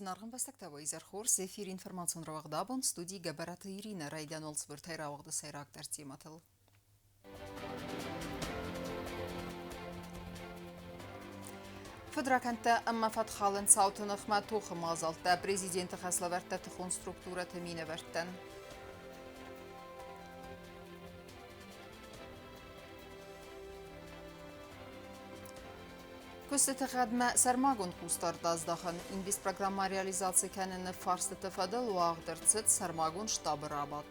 Nargın Bastaktawa izarxor Zefir informatsiyon ravagdabon studi gabaratı Irina Raydan olsvırtay ravagda sayrak dertsimatal. Fedrakanta amma fatxalın sautun ıxma toxı mazalta prezidenti xaslavertta tıxun struktura temine vertten. Көсті қадма сармагон қустардаздахан инвес программа реализация кәніні фарсты тыфадыл уағдырцыт сармагон штабы рабат.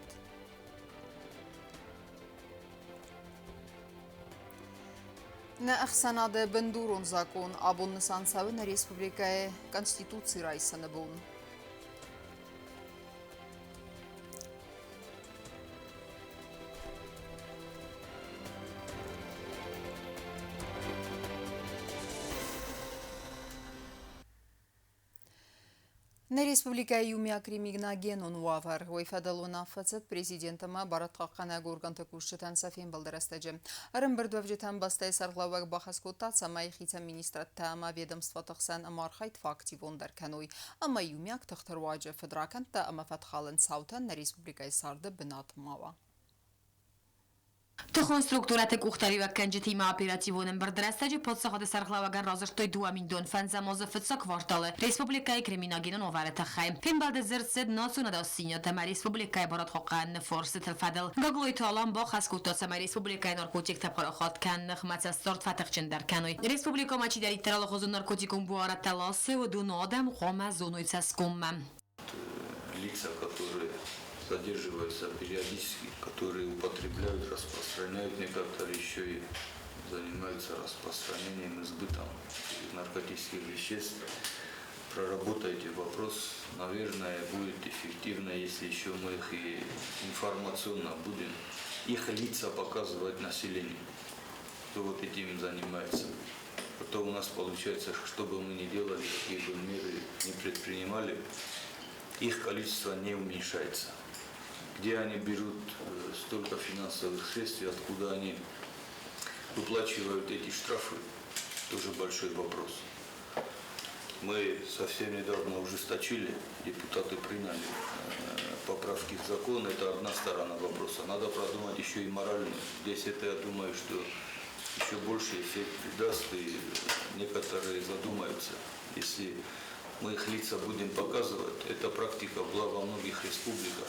На ахсанады бендурон закон абонны сансавын республикае конституции райсаны бун. На республика Юмия криминогенон уавар ойфадалуна фацет президентама баратқаққана горганты күшітен сафен балдырастаджы. Арым бірдвавжетен бастай сарғлауаг бахаскота самай хица министратта ама ведомства тақсан амархайт фактив ондар каной. Ама Юмияк тақтырваджы федраканта ама фатхалын саутан на республика сарды бинатмава. Тхон структураты кухтаривак канжетима оперативонен бардырастаджи подсахады сархлаваган разыртой 2 миллион фанзамоза фытса кварталы. Республикай криминогенон оварета хай. Финбалды зырцед нацунада синьотама республикай барат хоқан форсы тылфадыл. Гаглой талан ба хаскутасама республикай наркотик тапарахат кан хмаца старт фатахчендар каной. Республика мачи дарит таралахозу наркотикум буарат таласы удун адам хома зонуйца скумма. Лица, которые задерживаются периодически, которые употребляют, распространяют, некоторые еще и занимаются распространением и сбытом наркотических веществ. Проработайте вопрос, наверное, будет эффективно, если еще мы их и информационно будем их лица показывать населению, кто вот этим занимается. Потом у нас получается, что бы мы ни делали, какие бы меры не предпринимали, их количество не уменьшается. Где они берут столько финансовых средств, откуда они выплачивают эти штрафы, тоже большой вопрос. Мы совсем недавно ужесточили, депутаты приняли поправки в закон, это одна сторона вопроса. Надо продумать еще и моральную. Здесь это, я думаю, что еще больше эффект даст, и некоторые задумаются, если мы их лица будем показывать. Эта практика была во многих республиках.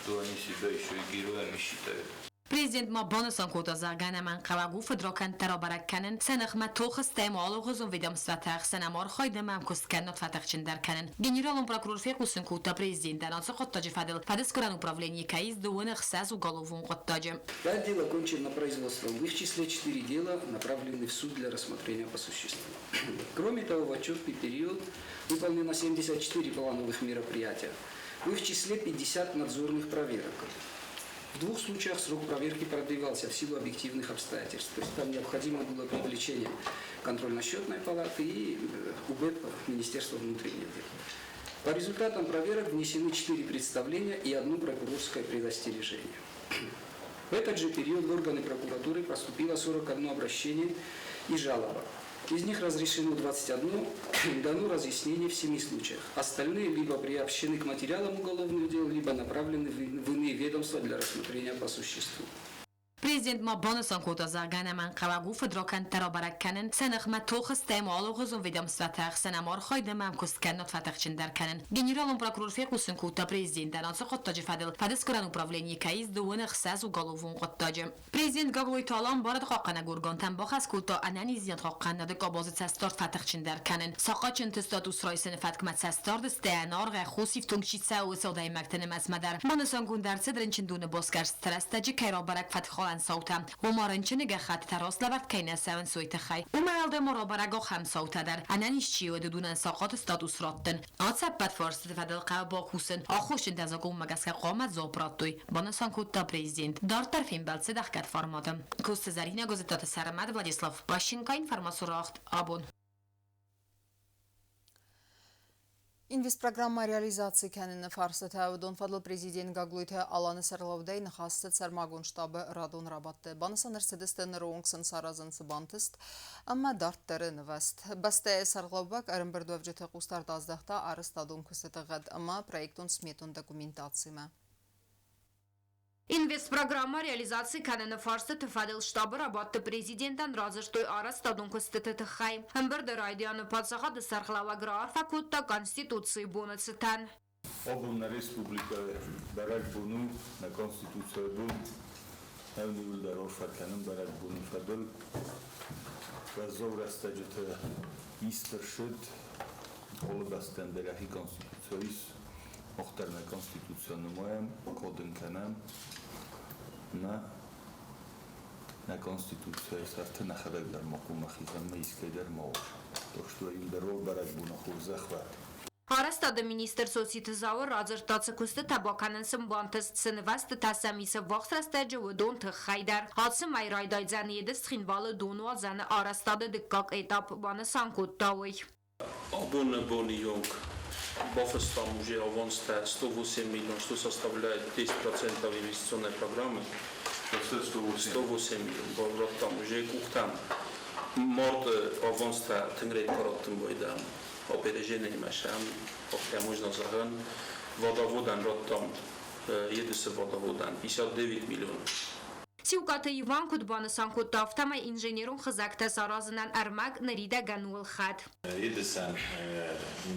То они себя еще и героями считают. Президент Мабонасан Кутазагана Манкавагу Федрокан Тарабараканен Сенахма Тухас Таймалу Хузун Видамсватах Сенамар Хайдамам Кусканот Фатахчендарканен. Генералом прокурор Фекусен Кута президент Анаса Хоттаджи Фадел Фадескуран управление КАИС Дуэнах Сазу Головун Хоттаджи. 5 дел окончено производством. В их числе 4 дела направлены в суд для рассмотрения по существу. Кроме того, в отчетный период выполнено 74 плановых мероприятия. В их числе 50 надзорных проверок. В 2 случаях срок проверки продвигался в силу объективных обстоятельств. То есть там необходимо было привлечение контрольно-счетной палаты и УБЭП Министерства внутренних дел. По результатам проверок внесены 4 представления и 1 прокурорское предостережение. В этот же период в органы прокуратуры поступило 41 обращение и жалоба. Из них разрешено 21, дано разъяснение в 7 случаях. Остальные либо приобщены к материалам уголовных дел, либо направлены в иные ведомства для рассмотрения по существу. Президент Мабонасан Кутазагана Манкавагу Федрокан Тарабараканен Сенахма Тухас Таймалу Хузун Видамсватах Сенамар Хайдамам Кусканот Фатахчендарканен. Генералом прокурор Фекусен Кута президент Анаса Хоттаджи Фадел Фадескуран управление КАИС Дуэнах Сазу Головун Хоттаджи. Президент Гаглой Талан барад Хақана Гургантан Бахас Кута Ананизият Хақана Дек Абазит Старт Фатахчендарканен. Сақачен Тестатус Райсен Фаткмат Старт Стеанар Хусиф Тунгчица Усадай Мактен Масмадар. Манасан Гундар Седренчин Дуне Боскар Страстаджи Кайрабарак Фатхалан صوتا ومارنچه نگه خط تراس لورد کینه سون سویت خی و مرالده مرابرگا هم صوتا در انانیش چی و دون ساقات استاتوس راتن آتسبت فارس تفدل قبا حسن آخوش انتظاگون مگس که قامت زوبراتوی بانسان کوتا پریزیدنت دار طرفین بلسه دخکت فرمادم کوست زرینه گزیدات سرمد ولادیسلاف واشنگتن فرماسوراخت آبون Инвестпрограмма реализации кәнені фарсыты әудің фадыл президент Гаглуйты аланы сарлаудай нахасты цармагун штабы радун рабатты. Банысан әрседістін роңсын саразынсы бантыст, амма дарттары нываст. Басты сарлаубак әрімбірді өвжеті қустарды аздақта арыстадун күсіті ғад, амма проектун сметун документацияма. Инвестпрограмма реализации кәнені фарсы тыфадыл штабы рабатты президенттен разыштой арастадун күстіті тыхай. Әмбірді райдияны падсағады сарқлава граар факультта конституции бонуцитан. Обумна республика барак буну на конституция бун әвні үлдар орфаканын барак буну фадыл ва зор астаджыты истершыд олы бастан дәрәхи конституциялис Охтарна конституционный моем, коден канам, на конституция сарты на характер макумахизам на искайдар мол. Так что им дорог барак бунахур захват. Հարաստադը մինիստր սոցիտզավը ռազրտացը կուստը տաբականն սմբանտս ծնվաստը տասամիսը վաղսրաստաջը վդոն թխայդար հացը մայրայդայձան եդս խինվալը դոնու ազանը արաստադը դկակ էտապ բանը սանկոտ տավոյ. Обонный бонионг Баффестам уже аванс 108 миллионов, что составляет 10% инвестиционной программы. 108 миллионов. Там уже кухтам. Морд аванс тенгрей каратым бойдам. Опережение машам. Оптя можно заган. Водоводан ротам. Едисы водоводан. 59 миллионов. Сиукаты Иван Кудбаны Санкут Тафтама инженерун хазакта саразынан армак нарида ганул хат. Едисан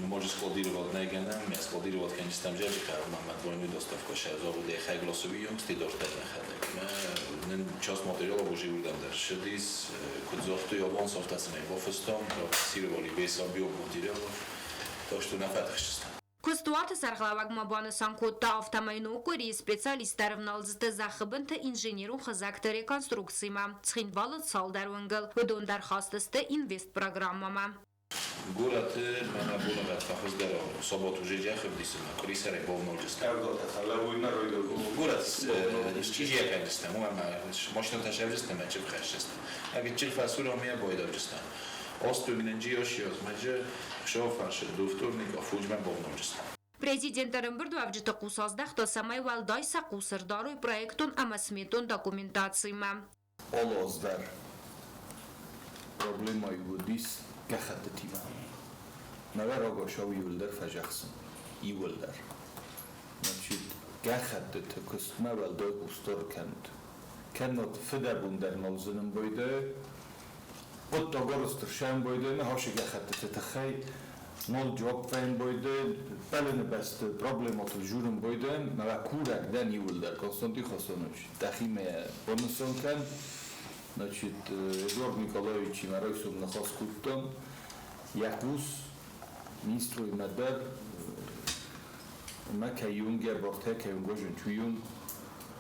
може складировать негана, я складировать конечно жертва, мама двойную доставку шазову де хайглосовиум стидорта хадак. Мен часть материалов уже выдам даже. Шедис кудзохту явон софтасный бофостом, сировали весь объем материалов, так что на фатахшистан. Кустуаты сархлавак мабаны Санкутта автомайну кори специалистар вналзды захыбынты инженерун хазакты реконструкцияма. Цхинвалы салдарвынгыл, выдондар хастысты инвест программама. Город меня было в Фахузгаро, в субботу уже ехал дисма, корисаре бовнолжест. Город чижия конечно, мощно ташевжест, мечев хашест. А ведь чильфасура меня бойдовжест. Остуминен джиошиоз, маже шофарше до вторника фуджмен бовнолжест. Президентарın bir dövcütü qusazdaxta samay valdaysa qusırdaroy proyektun amasmetun dokumentatsiyma. Олоздar проблема юдис кахаттима. Наверное, шоу юлдер фажахсын. Юлдер. Значит, кахатты кустма валдой устор кент. Кеннот федербундер молзының бойды. Вот тогорыстыр шам бойды, на хоши кахатты тахай. Мол жауап файн бойды, пәліні бәсті проблематыл жүрін бойды, мава курак дән юлдер, Константин Хасанович. Тахиме бонусон кен. Значит, Эдуард Николаевич Маройсов на Хаскуттон, Якус, министру и Мадар, Макаюн, Герборте, Каюнгожин, Чуюн,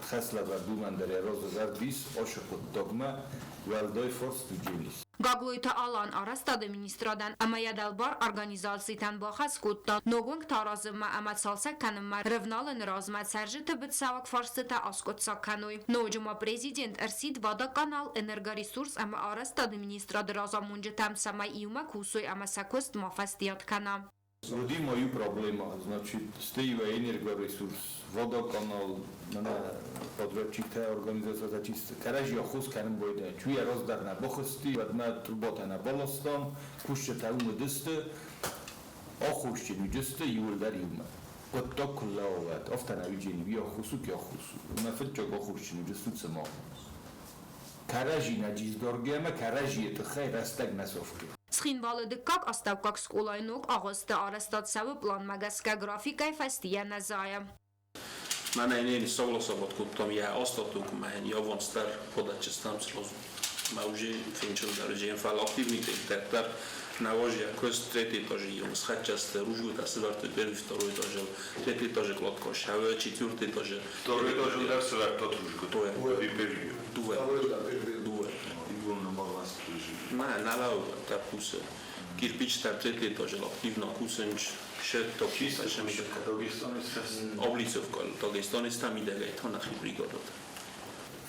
Хасла Вардуман, Дарьяроза Вис, Ошакут Догма, Валдой Форс, Туджелис. Գագլույթը ալան արաստադը մինիստրադան ամայադալբար արգանիզացիйтան բախած կուտտա նոգունք տարազմա ամացալսակ կանմա ռվնալը նրազմատ սարժիթը բծավակ ֆարսիթա ասկոտսակ կանոյ նոջումա prezident ըրսիդ վադա կանալ էներգարիսուրս ամա արաստադը մինիստրադը ռազամունջը там самай իումա կուսոյ ամասակոստ մաֆաստիատ կանա. Води мою проблема, значит, стоива энергоресурс, водоканал, подрядчикта организация чисто. Каражи охуз каным бойда. Чуя раздар на бохости, одна трубота на болостон, кушча таумы дысты, охушча нюджысты, юлдар юма. Вот так лауват. Офтана уджени ви охусу ки охусу. На фетчок охушча нюджысты цемо. Каражи на джиздоргема, каражи это хай растаг на совке. Սխինվալը դկակ աստավկակ սկոլայնոք աղոստը արաստացավը պլան մագասկա գրաֆիկայ ֆաստիա նազայա. Mä näin niin soulosavot, kun tom jää ostotun, kun mä en jovonstar podačestam srozu. Mä уже finčil da režim fal aktivnite tettar на ложья кост третий тоже ем схачасты ружу та сверты первый второй тоже третий тоже клотко шаве четвертый тоже Второй тоже удар сверт тот ружу. Дуэ. Дуэ. Дуэ. На лау та пуса. Кирпич та третий тоже активно кусенч шет топ Чисто шамика. Облицовка. Дагестанец там идея это на бригада.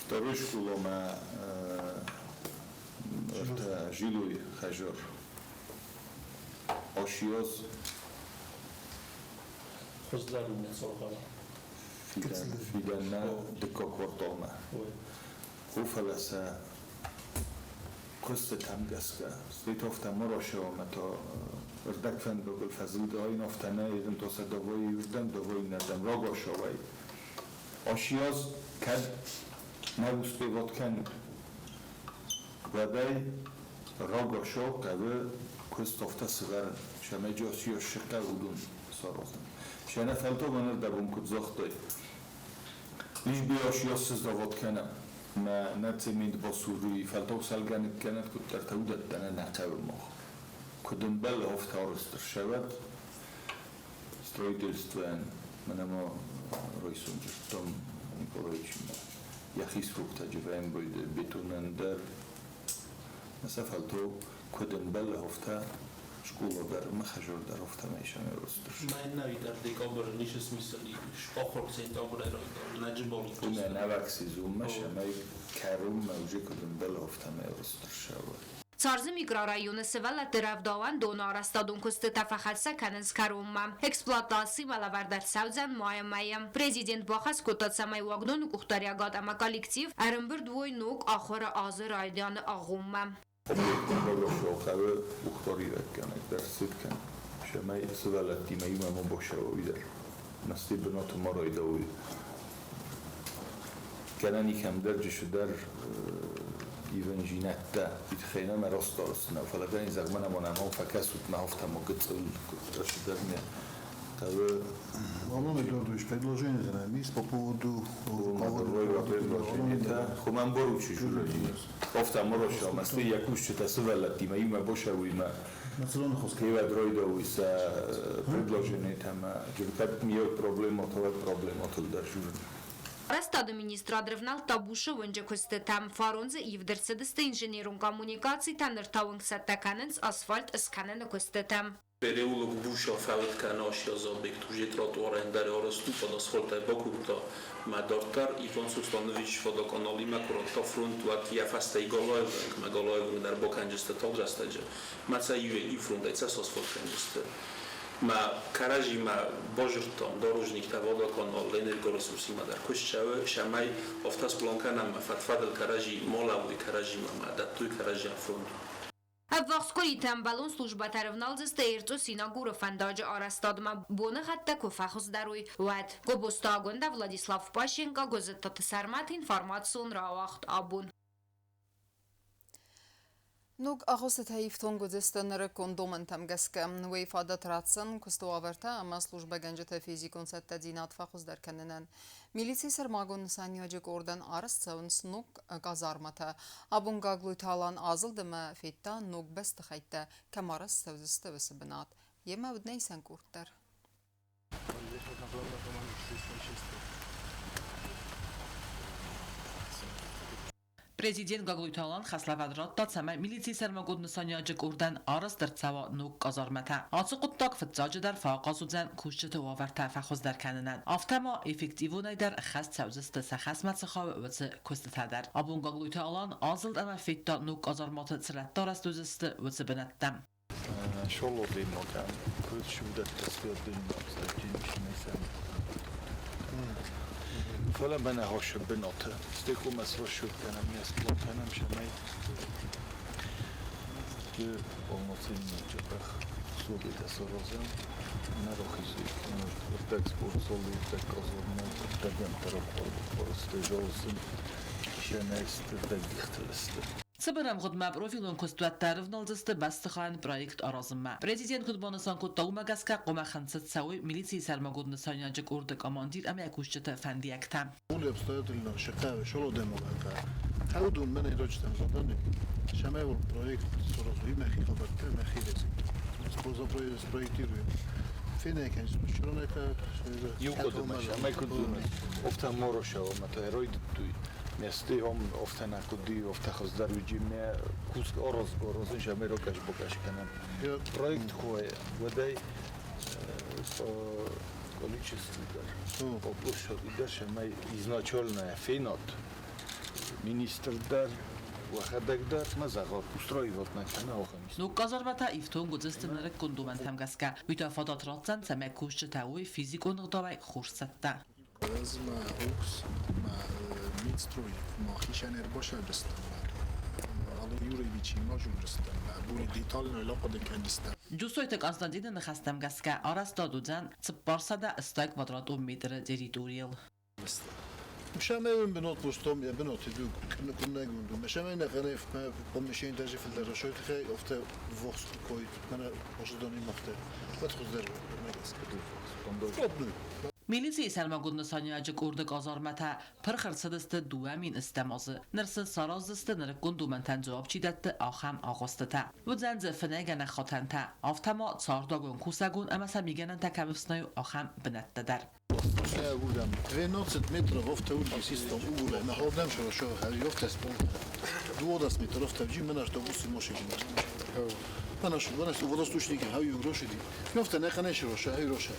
Второй школома Жилуй Хажор. Ошиоз خزدارون صورة فيدنا دكا كورتوما وفلسا قصة تمجسكا ستيت أفتا مراشا متى اردك فند بالفضل داين أفتنا يدم توسا دوای يردم دوای ندم راگا شوای آشیاز کد نبوس بیواد کن ودای راگا شو کبه کست افتا سگرن شما جاسیاش شکر بودون سارازن شنه فلتو بانر دبون کد زاختای لیش بی آشیاز سز دواد کنم ما نتمید با سوری فلتو سلگنت کند کد در تودت دنه نقب مخ کدن بل افتا رستر شود строительствен منما رئیسون جفتم نیکولایچیم یخیس فوقتا جوان باید بتونن در مثلا فلتو کدن بل افتا شکولا در مخجر در افتا میشن رسترش من نوی در دیگابر نیشس میسالی شپاخور سینت آبره را نجبالی نه نوکسی زوم مشه می کروم موجه کدن بل افتا می رسترش شود Царзы микрорайоны сывала дырявдаван донара стадун кусты тафахатса каныз карумма. Эксплуатации малавардар саудзан моямайям. Президент бахас кутат самай вагдон ухтарягат ама коллектив арымбыр двой нук ахора азыр айдяны агумма. Объектен богошо хаве ухтари реккенек дар ситкен. Шамай сывалат димаима мо бошаво идар. Насти бинату мара идауи. Канани кам дарджишу дар ایونجینته بیتخینا مراست دارستن فلکه این زغمن منام فکست نهفته مقصل رشدرنه تابع والله Эдуардович, предложение за нами по поводу خب من برو چجوری گفتم مرا شما است یکوش چه تسویل تیمی ما باشه وی ما مثلا خواست که بعد روی دویس предложение там جلوکت میاد проблематул در جور Растаду министрадривнал табуша вынже кустетам фаронзы ивдерседесте инженерун коммуникаций таныртауын саттаканынс асфальт исканын кустетам. Переулок Буша фавиtka нашия забектуже тротуарен дар арасту под асфальтай бакута мадартар Иван Сусланович водоканали макурата фронтуат яфастай Галаевен Галаевен дар баканжесте талжастаджа маца юели фронтайца с асфальтканжесте ما کاراجی ما باجرتام داروجنیک تا водоканал энергоресурси ма дар кушчаве шамай офтас планкана ма фатфадл каражи молавуи каражи ма даттуи каражи фронт Вахскоритам балон служба тарвналзесте эрцо синагура фандажа арастадма боны хатта куфахус даруй вад гобостагунда Владислав Пащенко газетата сармат информацион равахт абун Nog augustet heeft ongedestenere kondomen tamgeske we fadat ratsen kusto averta ama slujba genjete fizikon sette dinat fakhus der kenenen milisi sermagon saniyacık oradan arastsavun snuk gazarmata abun gaglutalan azıldıma fitta nog best hayta kamaras savziste vesbinat yema udneysen kurtlar Президент Гаглуйталан хаславадрат тацама милиции сармагоднусаняжик урдан арас дар цава нук казармата. Ацуқуттак фитзаджи дар фақазудзан кушчити ваварта фахуз дар канинан. Афтама эффективунай дар хаст савзисти сахасмат сахав виci куститадар. Абун Гаглуйталан азылд ама фитта нук казармата цираттар астузисти виci бинаттам. Шолодин нокам кучшудат тасвирдин ноксатин فعلا من هاش بناته استیکو مسئله شد کنم میست کنم شمای که آموزی نیچه بخ سولی دستارازم نراخیزی کنم ارتکس برسالی ارتک آزارمه ارتکم طرف بارسته جازم شنیست ارتک دیختلسته Сабарам гудма профилон кустуаттаров налдысты бастыхан проект аразымма. Президент кудбанасан куттаугмагаска қомахансат сауи милиции сармагудны саняжик урды командир ама якушчыты фандияктам. Улы обстоятельно шикаве шоло демогата. Хаудун мен ирочтам заданы. Шамевул проект сразу имехи хабарте мехилец. Споза спроектируем. Фине конечно, что это Юкодым шамай кудун. Офта морошава мата ройдтуй. Месты он офтана куди офтахоз даруджиме куск орозин шамай рокаш бокаш канам. Проект хое водай по количеству дар. По площади дар шамай изначально финот министр дар وخدك مزغات устроить вот на охамис. Nuk kazarmata iftun guzistin rek kunduman tamgaska. Vitafadat ratsan samek kushtawi fizikun gdawai khursatta. Ez ma hooks ma midstroj ma hishaner boşa bristan. Ali Yurievici ma jumristan. Buli detalno laqad kanistan. Jusoyte Konstantin khastamgaska arasta dudan tsparsada sta kvadrat metre territorial. مشامل بنوت بوستوم يا بنوت يدوك كنا نقولوا مشامل نغنف ما بمشين تاجي في الدرجات خي أفتا فوكس كويت أنا مش دوني مختار بدخل درب ما Militsiya salmagudnasanyacı kurdu gazarmata pırxırsadıstı duamin istemazı. Nırsı sarazdıstı nırık gundumantan cevap çidetti aham ağustıta. Vüdzən zəfinəgənə xatanta. Aftama çardagun kusagun ama samigenin tekabüsnəyu aham binətdədər. Я удам 12 метров автоулки систем угула. На холдам шо هذه يفتس 20 метров автоجи من автобусы машины. أنا شو водосточники هاي гроши. يفتا نخنه شو هاي гроши.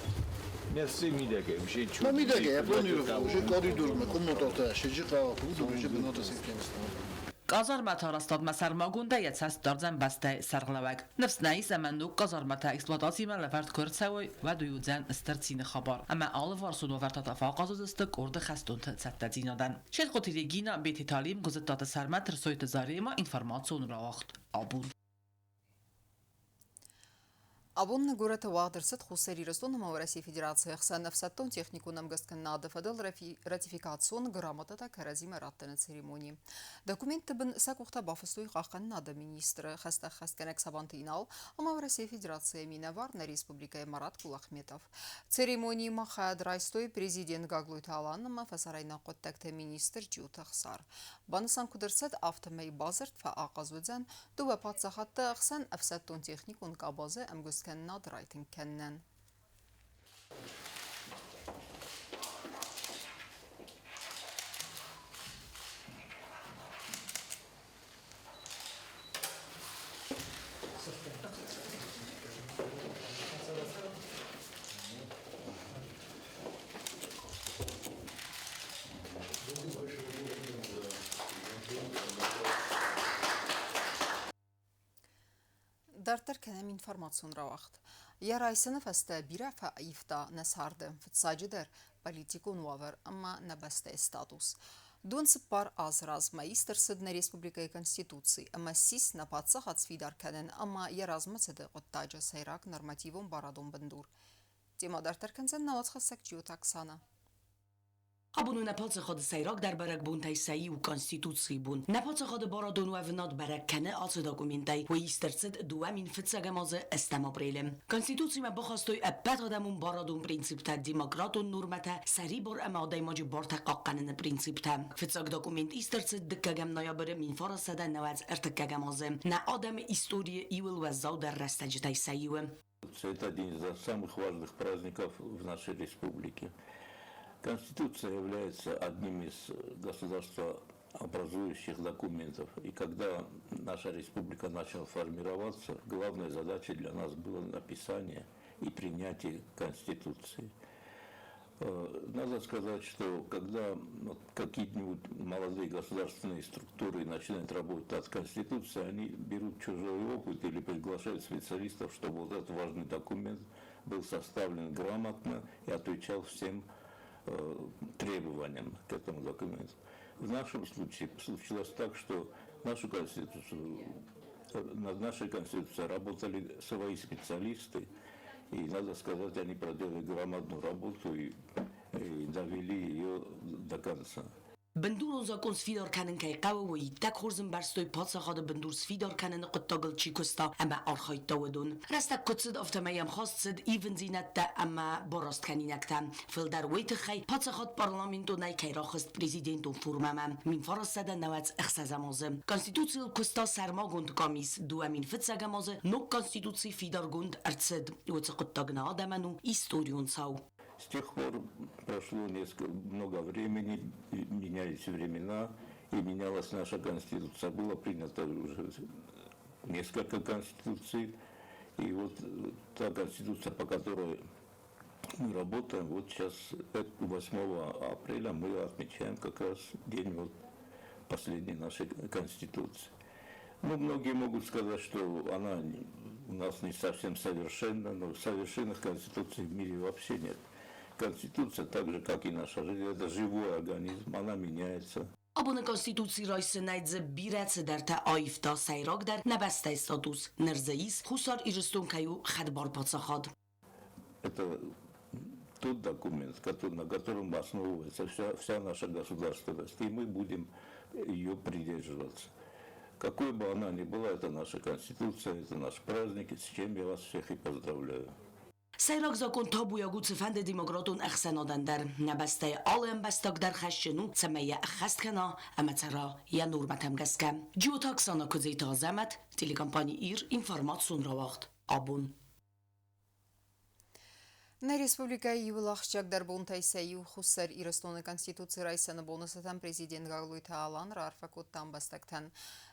Merci midage, мши чу. ما ميداك يا планирую уже коридор мы комната шежика буду уже бенота система. Qazarmata rastadma sarmagunda yetsas darzan bastay sarglavak. Nefsnai zamannu qazarmata eksploatasiya lafart kurtsawi va duyudzan istartsini xabar. Amma alvar sunovarta tafaqazızdı kurdu xastunta sattadinadan. Şel qotiligina beti talim guzettata sarmat rsoyt zarima informatsiyon rawaxt. Abun Абон город Вахдерсет Хусари Ростонова России Федерации Хсанавсаттон технику намгастканна дафадал ратификацион грамотата каразима раттана церемонии. Документы бен сакухта бафастуй қаққаннада министр хаста хастканак сабантинал, ама в России Федерации минавар на Республика Марат Кулахметов. Церемонии махад райстой президент Гаглуй Таланама фасарайна qottакта министр Джутахсар. Банасан кудерсет автомай базарт фа ақазвудзан дуба патсахатта Хсан Афсаттон техникун кабазы амгус كان رايتن كنن دارتر كلام إنفورماسيون راوخت. يا رئيسنا فاستبيرا فايفتا نسارد فتساجدر بوليتيكون وافر أما نبست ستاتوس. دون سبار أزراز ما يسترسد نا ريسبوبليكا كونستитуции أما سيس نباتسا خد سفيدار كدن أما يرازم صدق قطاجة سيراك نورماتيفون بارادون بندور. تيما دارتر كنزن نواز خسك جيو تاكسانا. Абуну напац ход сайрак дар барак бунтай саи у конституции бун. Напац ход барадон у авнад барак кане ац документай у истерцет дуамин фитсагамазе эстамабрелем. Конституция ма бахастой апат адамун барадон принципта демократон нормата сари бор амадай маджи барта қаққанын принципта. Фитсаг документ истерцет диккагам ноябр мин фарасада наваз эртеккагамазе. На адам история ивел вазау дар растаджитай саиуе. Это один из самых важных праздников в нашей республике. Конституция является одним из государствообразующих документов. И когда наша республика начала формироваться, главной задачей для нас было написание и принятие Конституции. Надо сказать, что когда какие-нибудь молодые государственные структуры начинают работать от Конституции, они берут чужой опыт или приглашают специалистов, чтобы вот этот важный документ был составлен грамотно и отвечал всем требованиям к этому документу. В нашем случае случилось так, что над нашей конституцией работали свои специалисты, и, надо сказать, они проделали громадную работу и довели ее до конца. بندور زاکن سفیدار کنن که قوی تک خورزن برستوی پاس خاد بندور سفیدار کنن قطعال چیکستا اما آرخایت داودون رست کتسد افتمایم خواست سد ایون زینت تا اما باراست کنینک تا فل در ویت خی پاس خاد پارلمانتو نای که راخست پریزیدنتو فرمم من فرستاد نوات اخسازمازه کنستیتوسیل کستا سرما گند کامیس دو امین فتسگمازه نو کنستیتوسی فیدار گند ارتسد و تقطعنا آدمانو استوریون ساو. С тех пор прошло много времени, менялись времена, и менялась наша конституция. Было принято уже несколько конституций, и вот та конституция, по которой мы работаем, вот сейчас 8 апреля мы отмечаем как раз день вот последней нашей Конституции. Ну, многие могут сказать, что она у нас не совсем совершенна, но совершенных конституций в мире вообще нет. Конституция, так же, как и наша жизнь, это живой организм, она меняется. Abone konstituții rajsınaydzı birəci dərtə ayıfda sayraq dər nəbəstə status nərzeis xusar iristun xadbar patsaxad. Это тот документ, на котором основывается вся наша государственность, и мы будем ее придерживаться. Какой бы она ни была, это наша Конституция, это наш праздник, с чем я вас всех и поздравляю. Sayraq zakon tabuya gutsfənd demokratun əxsənadan dər nəbəstə alən bəstaq dər xəşşinu çəməyə əxəstkəna əmətəra ya nurmətəm qəskəm. Ciotak sana küzeyta zəmət, telekampani ir informasyon ravaqt. Abun. На республикայի юлахчак дар бонтайсаю хуссар ирастона конституция райсаны бонусатан президент Гаглуйта Алан рарфакоттан бастактан.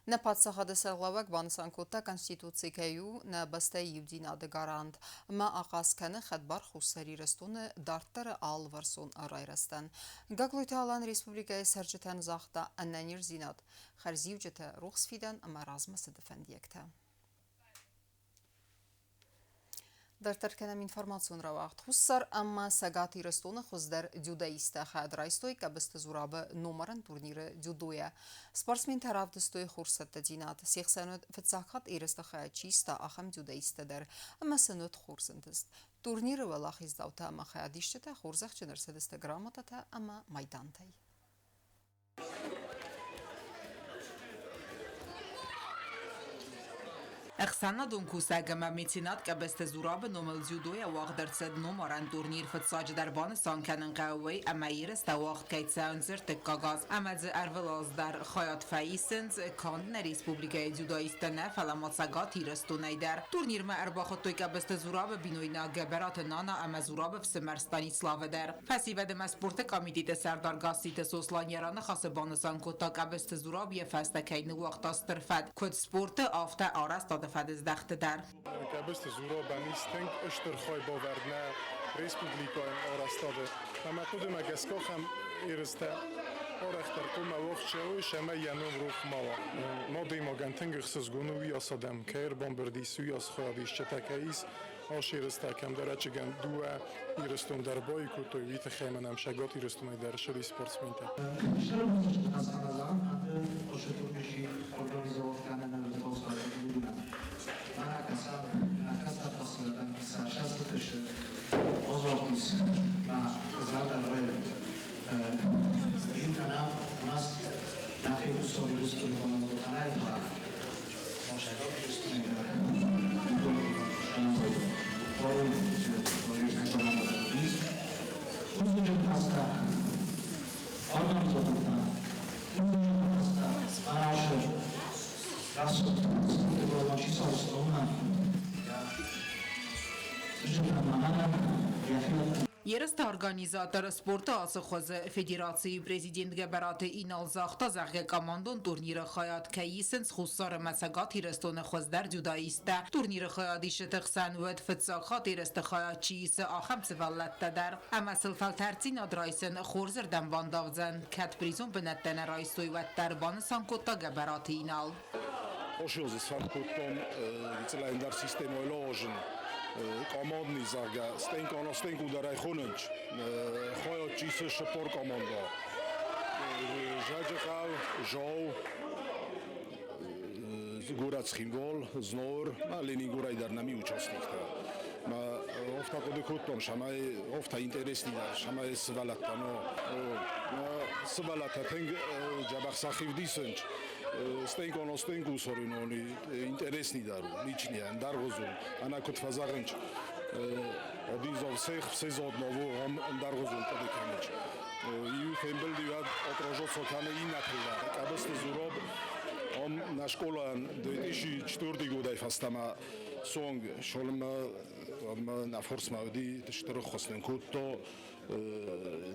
На падсахада сарлавак бансанкотта конституция каю на бастай юдинады гарант. Ма ақасканы хадбар хуссар ирастона дарттары алварсон арайрастан. Гаглуйта Алан республикայի сарчытан захта аннанир зинат. Харзивджета рухсфидан ама размасы дефендиекта. در ترکنم اینفورماسیون را وقت خسر اما سگاتی رستون خزدر جودایسته خد رایستوی که بست زوراب نمرن تورنیر جودویا سپارسمین طرف دستوی خورست تدینات سیخ سند فتساقات ایرسته خواهد چیسته آخم جودایسته در اما سند خورسندست تورنیر ولاخیز داوتا اما خیادیشته تا خورزخ چنرسه دستگرامتا تا اما مایدان تای اخسانا دونکوسا گما میتینات که بست زوراب نومل جودوی واقع درصد نمارن تورنیر فتساج در بان سانکنن قوی اما ایرست واقع کیت ساونزر تکاگاز اما از ارولاز در خیات فایسنز کاندن ریسپوبلیکای جودایستانه فلامات سگات ایرستونه در تورنیر ما ارباخت که بست زوراب بینوینا گبرات نانا اما زوراب فسمرستانی سلاو در فسیوه مسپورت کامیتیت سردارگاسیت سوسلانیران خاص بان سانکوتا که بست زوراب یه فستکین وقت استرفد کد سپورت آفته آرست فدز دخت در کبست زورا بنیستنگ اشتر خواهی باوردنه ریسپوبلیکای آرستاده اما خودم اگسکاخ هم ایرسته آرختر کم وقت شوی شما ینوم روخ ماوا ما دیما گنتنگ اخسزگونوی آسادم کهر بامبردیسوی آس خواهدیش چتکیس آش ایرسته کم داره چگن دوه ایرستون در بای کتوی ویت خیمنم شگات ایرستون در شدی سپورتسمینته Երըստը օրգանիզատորը սպորտը ասխոզը ֆեդերացիի պրեզիդենտ գբարատը ինալ զախտա զաղգե կամանդոն տուրնիրը խայատ կայիսենց խուսարը մասագատ հիրստոնը խոզդար ջուդայիստը տուրնիրը խայադիշը տղսանուետ ֆծախատ երըստը խայատ չիիսը ախամ ծվալլատտա դար ամա սլֆալ թարցին ադրայսն խորզր դամվան դավձան կատ պրիզոն բնատտենը ռայստոյ վատտար բանը սանկոտա գբարատը ինալ Oşuyoruz sankutom cilendar sistemo ložen komandni zaga stenk udaraj hunenč hojo čise šepor komanda žađekav žov Gurac Himgol znor malini guraj dar nami učasnik ma ofta kodekutom šamaj ofta interesni dar šamaj svalatano svalata teng jabach sahiv disenč Stengon ostengu sorinoli interesni daru ličnija dargozul ana kod fazarnč odizov sezon novo dargozul podekanič i fembeldi ad otrožoco kane inatrila kabeste zurob on na školan 2004 godaj fastama song šolma na forsma odi штро хосмен кутто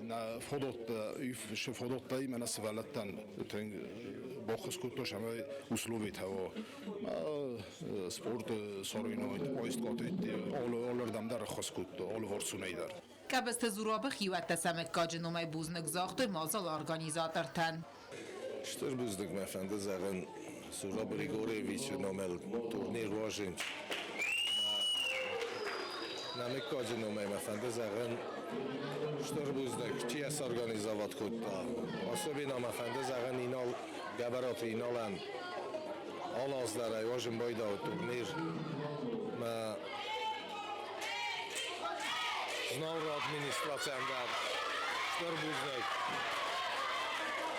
на фодот имена свалаттан тен бохос кутто шама условит хаво спорт сорино поист котит олердам дар хос кутто ол ворсунайдар Кабесте зурабы хиюат тасамет каджиномай бузнек захтой мазал организатортан Штырбыздык мәфәнді зағын Сура Григорьевич номел турнир важен. Намек кажи номер мәфәнді зағын Штырбыздык чияс организовать кутта. Особенно мәфәнді зағын инал габараты иналан алазлары важен бойда турнир. Знавра администрациямдар Штырбыздык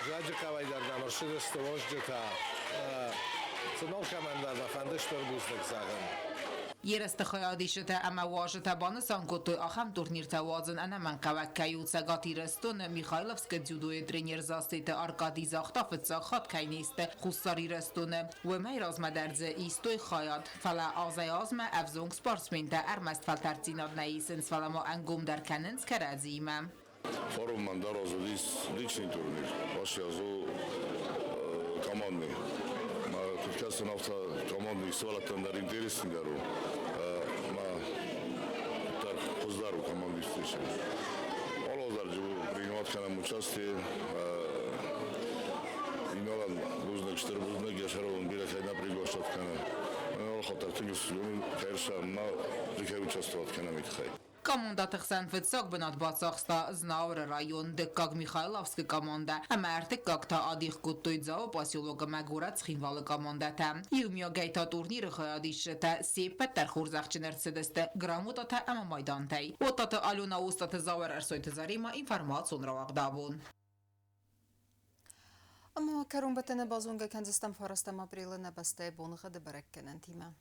Жаджи кавайдар намаршид стовош джета цнол командар мәфәнді Штырбыздык зағын. Երստխոյադիշը ամավաժը բանսան կոտոյ ախամ տուրնիր թավազն անաման կավակկայուցագատի ռստոն Միխայլովսկը ձյուդոյի տրեներ զաստեյտը արկադի զաղտավը ծախատ կայնիստը խուսարի ռստոնը վեմայ ռազմադարձը իստոյ խայատ վալա ազայազմը ավզոնք սպարսմենտը արմաստ վալտարցինադնայի սնսվալամո անգում դարկանենց կարազիմը Форум Мандар Азадис личный турнир, ваши азу командный. Сейчас у нас командный свалатан дар интересный дару. Ма так поздару командный встречи. Олозар же принимать к нам участие. Иналан бузнак Штырбыздык Яшаровын бирахайна приглашат к нам. Ол хатар тигис кайрша на рикай участвовать к нам итхай. Команда тхсан фетсак бнат бацахста знавр район деккаг Михайловский команда амарте какта адих куттойза пасиолога магурат схинвалы командата юмя гайта турнир хаядишта сепет хурзахчнерцедесте грамотата ама майдантай отата алюна устата завар арсойт зарима информацион равагдабун Ama karumbatene bazonga Kenzistan farastam april nabaste bonga de barakkenen tima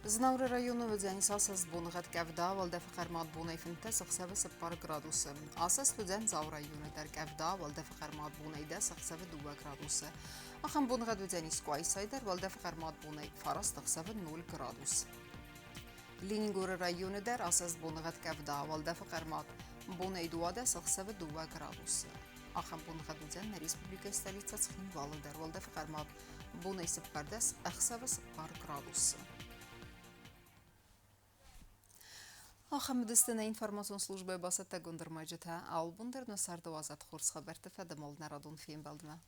Знавры району вдзянь асас бунғат кәвда валда фақармат бунай финта сақсавы сыппар градусы. Асас вдзянь зав району дар кәвда валда фақармат бунайда сақсавы 2 градусы. Ахам бунғат вдзянь искуай сайдар валда фақармат бунай фарас тақсавы 0 градус. Ленингор району дар асас бунғат кәвда валда фақармат бунай дуада сақсавы 2 градусы. Ахам бунғат вдзянь республика столица Цхинвалы дар валда фақармат бунай сыппардас ақсавы сыппар градусы. Ахамдыстына информацион службы басата гундырмайжыта албундыр носарды азат хорс хабарты фадамол нарадун фейм балдыма.